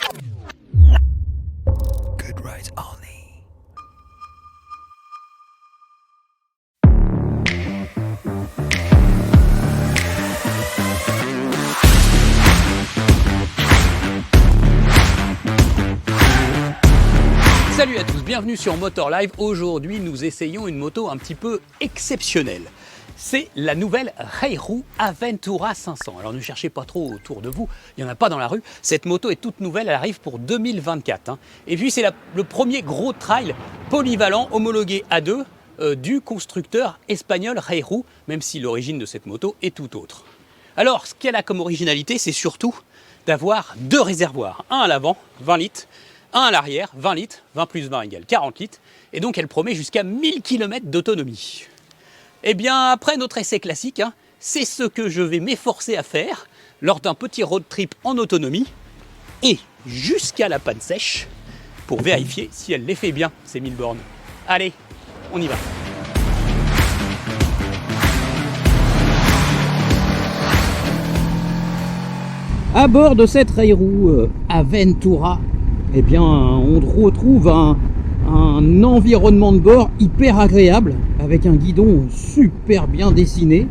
Good rides only. Salut à tous, bienvenue sur Motor Live. Aujourd'hui, nous essayons une moto un petit peu exceptionnelle. C'est la nouvelle Reiru Aventura 500. Alors ne cherchez pas trop autour de vous, il n'y en a pas dans la rue. Cette moto est toute nouvelle, elle arrive pour 2024. Et puis c'est le premier gros trail polyvalent homologué A2 du constructeur espagnol Reiru, même si l'origine de cette moto est tout autre. Alors ce qu'elle a comme originalité, c'est surtout d'avoir deux réservoirs. Un à l'avant, 20 litres, un à l'arrière, 20 litres, 20 plus 20 égale 40 litres, et donc elle promet jusqu'à 1000 km d'autonomie. Eh bien, après notre essai classique, c'est ce que je vais m'efforcer à faire lors d'un petit road trip en autonomie, et jusqu'à la panne sèche, pour vérifier si elle les fait bien, ces 1000 bornes. Allez, on y va. À bord de cette Reiru Aventura, eh bien, on retrouve un environnement de bord hyper agréable, avec un guidon super bien dessiné,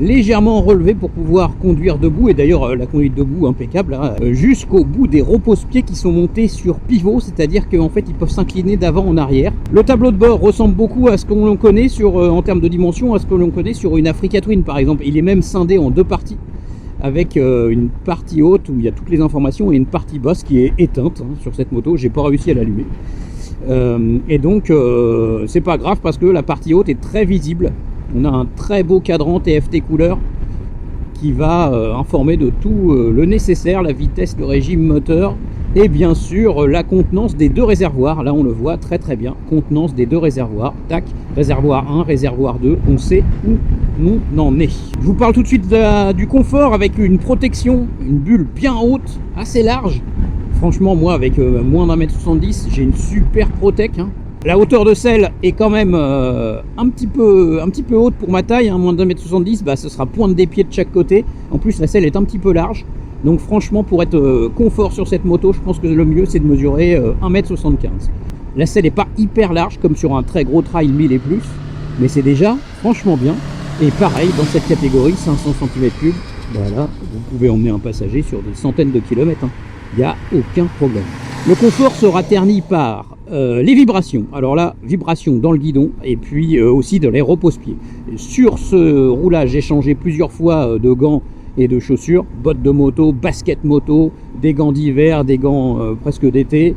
légèrement relevé pour pouvoir conduire debout, et d'ailleurs la conduite debout impeccable, jusqu'au bout des repose-pieds qui sont montés sur pivot, c'est-à-dire qu'en fait ils peuvent s'incliner d'avant en arrière. Le tableau de bord ressemble beaucoup à ce que l'on connaît en termes de dimension, à ce que l'on connaît sur une Africa Twin par exemple. Il est même scindé en deux parties, avec une partie haute où il y a toutes les informations et une partie basse qui est éteinte sur cette moto. J'ai pas réussi à l'allumer. Et donc c'est pas grave parce que la partie haute est très visible. On a un très beau cadran TFT couleur qui va informer de tout le nécessaire, la vitesse, le régime moteur et bien sûr la contenance des deux réservoirs. Là on le voit très très bien, contenance des deux réservoirs. Tac, réservoir 1, réservoir 2, on sait où on en est. Je vous parle tout de suite du confort avec une protection, une bulle bien haute, assez large. Franchement, moi, avec moins d'un mètre 70, j'ai une super protec. La hauteur de selle est quand même un petit peu haute pour ma taille. Moins d'un mètre 70, ce sera pointe des pieds de chaque côté. En plus, la selle est un petit peu large. Donc franchement, pour être confort sur cette moto, je pense que le mieux, c'est de mesurer 1m75. La selle n'est pas hyper large, comme sur un très gros trail 1000 et plus. Mais c'est déjà franchement bien. Et pareil, dans cette catégorie, 500 cm3, là, vous pouvez emmener un passager sur des centaines de kilomètres. Il n'y a aucun problème. Le confort sera terni par les vibrations. Alors là, vibrations dans le guidon et puis aussi dans les repose-pieds. Sur ce roulage, j'ai changé plusieurs fois de gants et de chaussures, bottes de moto, baskets moto, des gants d'hiver, des gants presque d'été.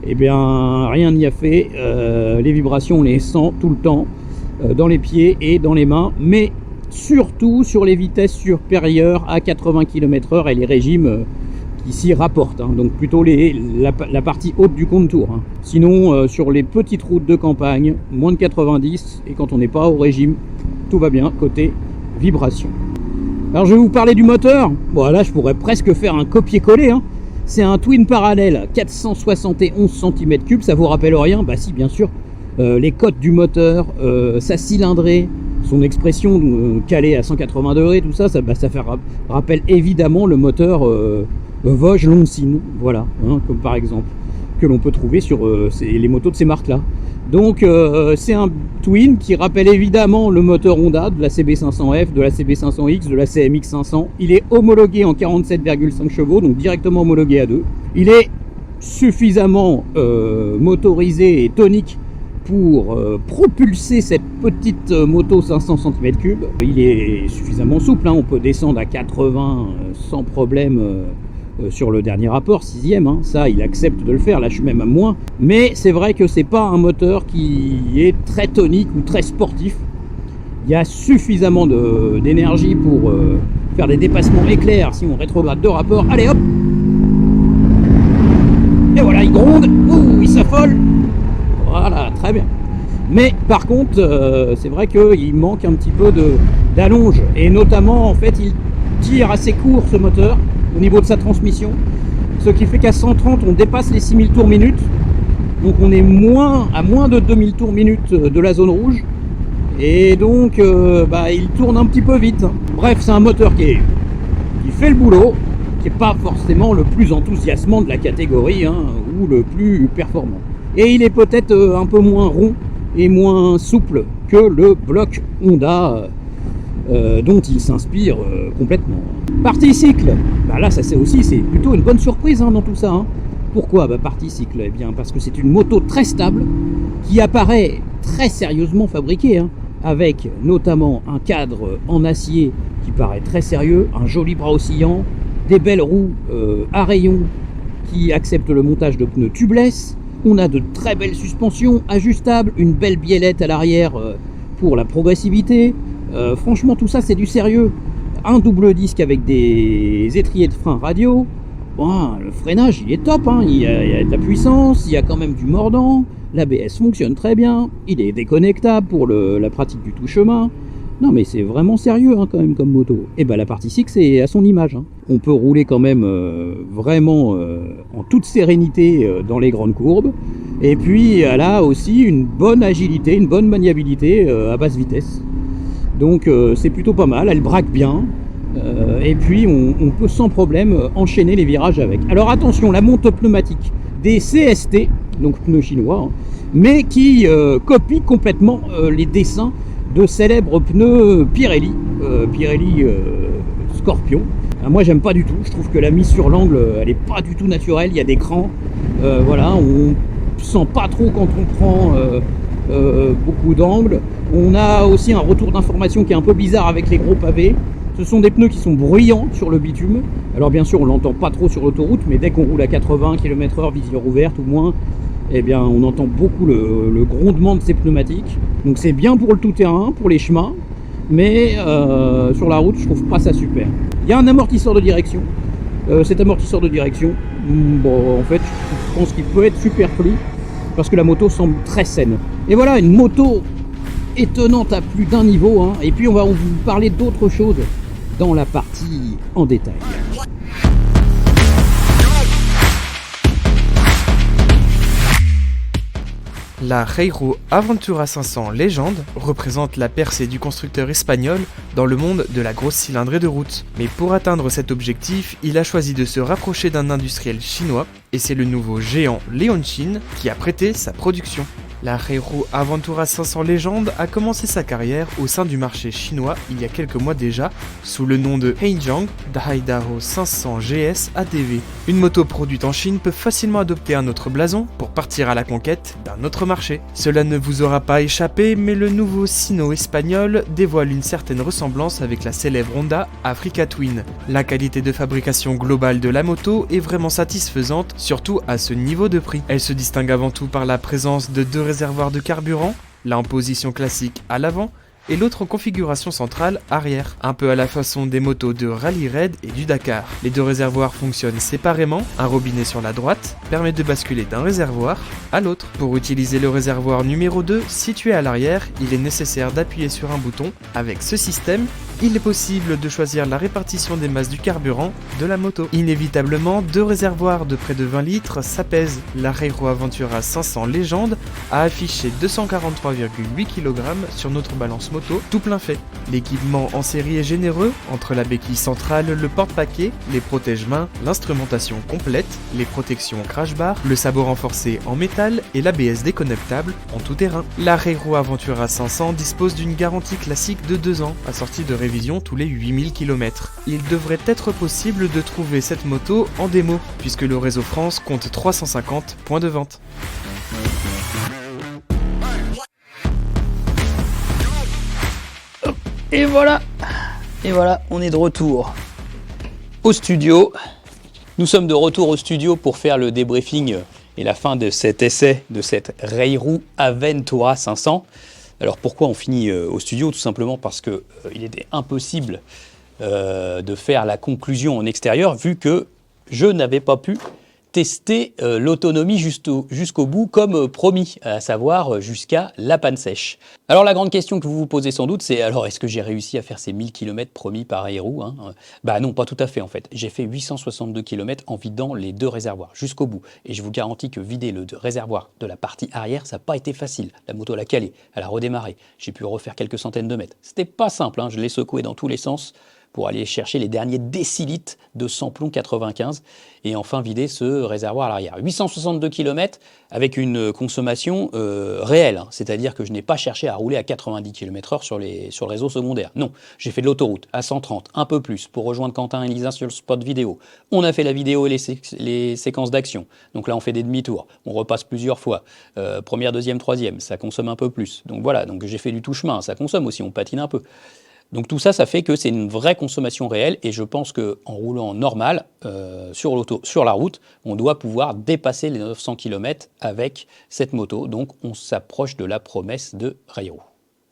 Eh bien, rien n'y a fait. Les vibrations, on les sent tout le temps dans les pieds et dans les mains, mais surtout sur les vitesses supérieures à 80 km/h et les régimes qui s'y rapportent, donc plutôt la partie haute du contour. Sinon, sur les petites routes de campagne, moins de 90, et quand on n'est pas au régime, tout va bien côté vibration. Alors je vais vous parler du moteur. Bon, là je pourrais presque faire un copier-coller. C'est un twin parallèle 471 cm3, ça vous rappelle rien? Bah si, bien sûr. Les cotes du moteur, sa cylindrée, son expression calée à 180 degrés, tout ça, ça fait rappelle évidemment le moteur Vosges Longines, voilà, comme par exemple, que l'on peut trouver sur les motos de ces marques-là. Donc c'est un twin qui rappelle évidemment le moteur Honda de la CB500F, de la CB500X, de la CMX500. Il est homologué en 47,5 chevaux, donc directement homologué à 2. Il est suffisamment motorisé et tonique pour propulser cette petite moto 500 cm3. Il est suffisamment souple, on peut descendre à 80 sans problème sur le dernier rapport, 6e, ça il accepte de le faire, là je suis même à moins. Mais c'est vrai que c'est pas un moteur qui est très tonique ou très sportif. Il y a suffisamment d'énergie pour faire des dépassements éclairs si on rétrograde de rapport. Allez hop! Et voilà, il gronde, il s'affole. Voilà, très bien. Mais par contre, c'est vrai qu'il manque un petit peu d'allonge. Et notamment, en fait, il tire assez court ce moteur au niveau de sa transmission. Ce qui fait qu'à 130, on dépasse les 6000 tours minute. Donc on est à moins de 2000 tours minute de la zone rouge. Et donc, il tourne un petit peu vite. Bref, c'est un moteur qui fait le boulot, qui c'est pas forcément le plus enthousiasmant de la catégorie, hein, ou le plus performant. Et il est peut-être un peu moins rond et moins souple que le bloc Honda dont il s'inspire complètement. Partie cycle, bah là c'est plutôt une bonne surprise dans tout ça. Hein. Pourquoi partie cycle? Eh bien parce que c'est une moto très stable qui apparaît très sérieusement fabriquée, hein, avec notamment un cadre en acier qui paraît très sérieux, un joli bras oscillant, des belles roues à rayons qui acceptent le montage de pneus tubeless. On a de très belles suspensions ajustables, une belle biellette à l'arrière pour la progressivité. Franchement, tout ça, c'est du sérieux. Un double disque avec des étriers de frein radio. Bon, le freinage, il est top. Hein. Il y a de la puissance, il y a quand même du mordant. L'ABS fonctionne très bien. Il est déconnectable pour la pratique du tout-chemin. Non, mais c'est vraiment sérieux quand même comme moto. Et la partie cycle, c'est à son image. Hein. On peut rouler quand même vraiment en toute sérénité dans les grandes courbes. Et puis, elle a aussi une bonne agilité, une bonne maniabilité à basse vitesse. Donc c'est plutôt pas mal, elle braque bien, et puis on peut sans problème enchaîner les virages avec. Alors attention, la monte pneumatique des CST, donc pneus chinois, hein, mais qui copie complètement les dessins de célèbres pneus Pirelli, Scorpion. Moi j'aime pas du tout, je trouve que la mise sur l'angle elle est pas du tout naturelle, il y a des crans, voilà, on sent pas trop quand on prend beaucoup d'angles. On a aussi un retour d'information qui est un peu bizarre avec les gros pavés. Ce sont des pneus qui sont bruyants sur le bitume. Alors bien sûr on l'entend pas trop sur l'autoroute, mais dès qu'on roule à 80 km/h, visière ouverte ou moins, eh bien on entend beaucoup le grondement de ces pneumatiques. Donc c'est bien pour le tout-terrain, pour les chemins, mais sur la route je trouve pas ça super. Il y a un amortisseur de direction. Cet amortisseur de direction, bon en fait je pense qu'il peut être superflu parce que la moto semble très saine. Et voilà, une moto étonnante à plus d'un niveau, hein. Et puis on va vous parler d'autres choses dans la partie en détail. La Reiro Aventura 500 Légende représente la percée du constructeur espagnol dans le monde de la grosse cylindrée de route. Mais pour atteindre cet objectif, il a choisi de se rapprocher d'un industriel chinois, et c'est le nouveau géant Leonchin qui a prêté sa production. La Reiro Aventura 500 Légende a commencé sa carrière au sein du marché chinois il y a quelques mois déjà, sous le nom de Haijiang Daidaho 500 GS ADV. Une moto produite en Chine peut facilement adopter un autre blason pour partir à la conquête d'un autre marché. Cela ne vous aura pas échappé, mais le nouveau sino-espagnol dévoile une certaine ressemblance avec la célèbre Honda Africa Twin. La qualité de fabrication globale de la moto est vraiment satisfaisante, surtout à ce niveau de prix. Elle se distingue avant tout par la présence de deux réservoirs de carburant, l'un en position classique à l'avant et l'autre en configuration centrale arrière, un peu à la façon des motos de Rally Raid et du Dakar. Les deux réservoirs fonctionnent séparément, un robinet sur la droite permet de basculer d'un réservoir à l'autre. Pour utiliser le réservoir numéro 2 situé à l'arrière, il est nécessaire d'appuyer sur un bouton. Avec ce système, il est possible de choisir la répartition des masses du carburant de la moto. Inévitablement, deux réservoirs de près de 20 litres s'apaisent. La Reiro Aventura 500 Légende a affiché 243,8 kg sur notre balance moto, tout plein fait. L'équipement en série est généreux, entre la béquille centrale, le porte-paquet, les protège-mains, l'instrumentation complète, les protections crash bar, le sabot renforcé en métal et l'ABS déconnectable en tout terrain. La Reiro Aventura 500 dispose d'une garantie classique de 2 ans, assortie de révision tous les 8000 km. Il devrait être possible de trouver cette moto en démo, puisque le réseau France compte 350 points de vente. Et voilà, on est de retour au studio. Nous sommes de retour au studio pour faire le débriefing et la fin de cet essai de cette Reiro Aventura 500. Alors pourquoi on finit au studio? Tout simplement parce que il était impossible de faire la conclusion en extérieur vu que je n'avais pas pu tester l'autonomie jusqu'au bout comme promis, à savoir jusqu'à la panne sèche. Alors la grande question que vous vous posez sans doute, c'est alors est-ce que j'ai réussi à faire ces 1000 km promis par Reiro, hein? Bah non, pas tout à fait en fait. J'ai fait 862 km en vidant les deux réservoirs jusqu'au bout. Et je vous garantis que vider le réservoir de la partie arrière, ça n'a pas été facile. La moto l'a calé, elle a redémarré. J'ai pu refaire quelques centaines de mètres. C'était pas simple, hein? Je l'ai secoué dans tous les sens pour aller chercher les derniers décilitres de samplon 95 et enfin vider ce réservoir à l'arrière. 862 km avec une consommation réelle, hein. C'est-à-dire que je n'ai pas cherché à rouler à 90 km/h sur le réseau secondaire. Non, j'ai fait de l'autoroute à 130, un peu plus, pour rejoindre Quentin et Lisa sur le spot vidéo. On a fait la vidéo et les séquences d'action. Donc là, on fait des demi-tours, on repasse plusieurs fois. Première, deuxième, troisième, ça consomme un peu plus. Donc voilà, donc j'ai fait du tout-chemin, ça consomme aussi, on patine un peu. Donc tout ça, ça fait que c'est une vraie consommation réelle et je pense qu'en roulant normal sur la route, on doit pouvoir dépasser les 900 km avec cette moto. Donc on s'approche de la promesse de Rayro.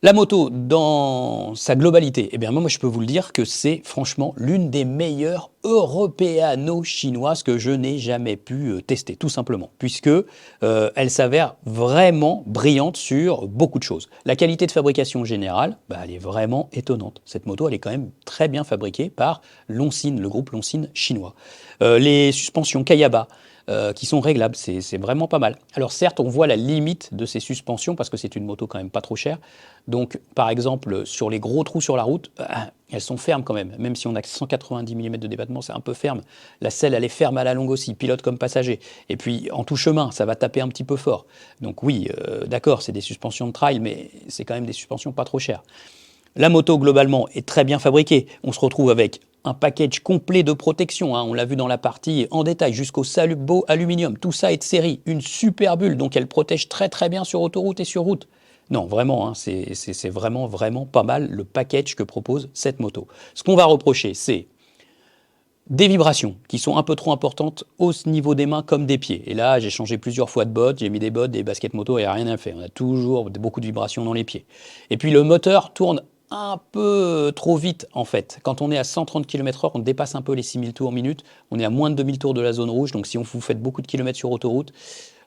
La moto, dans sa globalité, eh bien moi je peux vous le dire que c'est franchement l'une des meilleures européano-chinoises que je n'ai jamais pu tester, tout simplement, puisque elle s'avère vraiment brillante sur beaucoup de choses. La qualité de fabrication générale, elle est vraiment étonnante. Cette moto, elle est quand même très bien fabriquée par Longines, le groupe Longines chinois. Les suspensions Kayaba, qui sont réglables, c'est vraiment pas mal. Alors certes, on voit la limite de ces suspensions parce que c'est une moto quand même pas trop chère. Donc par exemple, sur les gros trous sur la route, elles sont fermes quand même si on a 190 mm de débattement, c'est un peu ferme. La selle, elle est ferme à la longue aussi, pilote comme passager. Et puis en tout chemin, ça va taper un petit peu fort. Donc oui, d'accord, c'est des suspensions de trail, mais c'est quand même des suspensions pas trop chères. La moto, globalement, est très bien fabriquée. On se retrouve avec un package complet de protection, hein. On l'a vu dans la partie en détail, jusqu'au sabot aluminium. Tout ça est de série, une super bulle, donc elle protège très très bien sur autoroute et sur route. Non, vraiment, hein, c'est vraiment pas mal le package que propose cette moto. Ce qu'on va reprocher, c'est des vibrations qui sont un peu trop importantes au niveau des mains comme des pieds. Et là, j'ai changé plusieurs fois de bottes, j'ai mis des bottes, des baskets moto, il n'y a rien à faire. On a toujours beaucoup de vibrations dans les pieds. Et puis le moteur tourne un peu trop vite en fait. Quand on est à 130 km/h, on dépasse un peu les 6000 tours minute. On est à moins de 2000 tours de la zone rouge. Donc si vous faites beaucoup de kilomètres sur autoroute,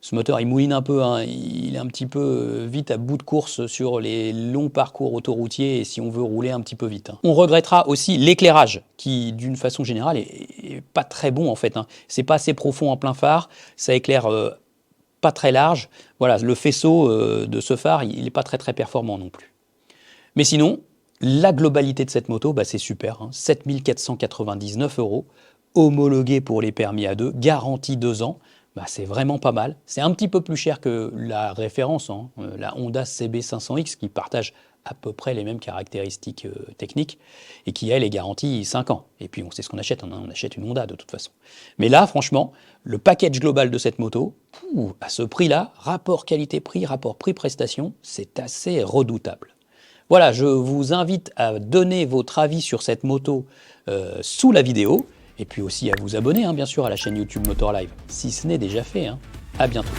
ce moteur il mouline un peu, hein. Il est un petit peu vite à bout de course sur les longs parcours autoroutiers et si on veut rouler un petit peu vite, hein. On regrettera aussi l'éclairage qui d'une façon générale est pas très bon en fait, hein. C'est pas assez profond en plein phare, ça éclaire pas très large. Voilà, le faisceau de ce phare il n'est pas très performant non plus. Mais sinon, la globalité de cette moto, c'est super, hein. 7 499 €, homologué pour les permis A2, garantie 2 ans, c'est vraiment pas mal. C'est un petit peu plus cher que la référence, hein, la Honda CB500X, qui partage à peu près les mêmes caractéristiques techniques et qui, elle, est garantie 5 ans. Et puis, on sait ce qu'on achète, on achète une Honda de toute façon. Mais là, franchement, le package global de cette moto, à ce prix-là, rapport qualité-prix, rapport prix-prestation, c'est assez redoutable. Voilà, je vous invite à donner votre avis sur cette moto sous la vidéo et puis aussi à vous abonner, hein, bien sûr, à la chaîne YouTube Motor Live, si ce n'est déjà fait, hein. À bientôt.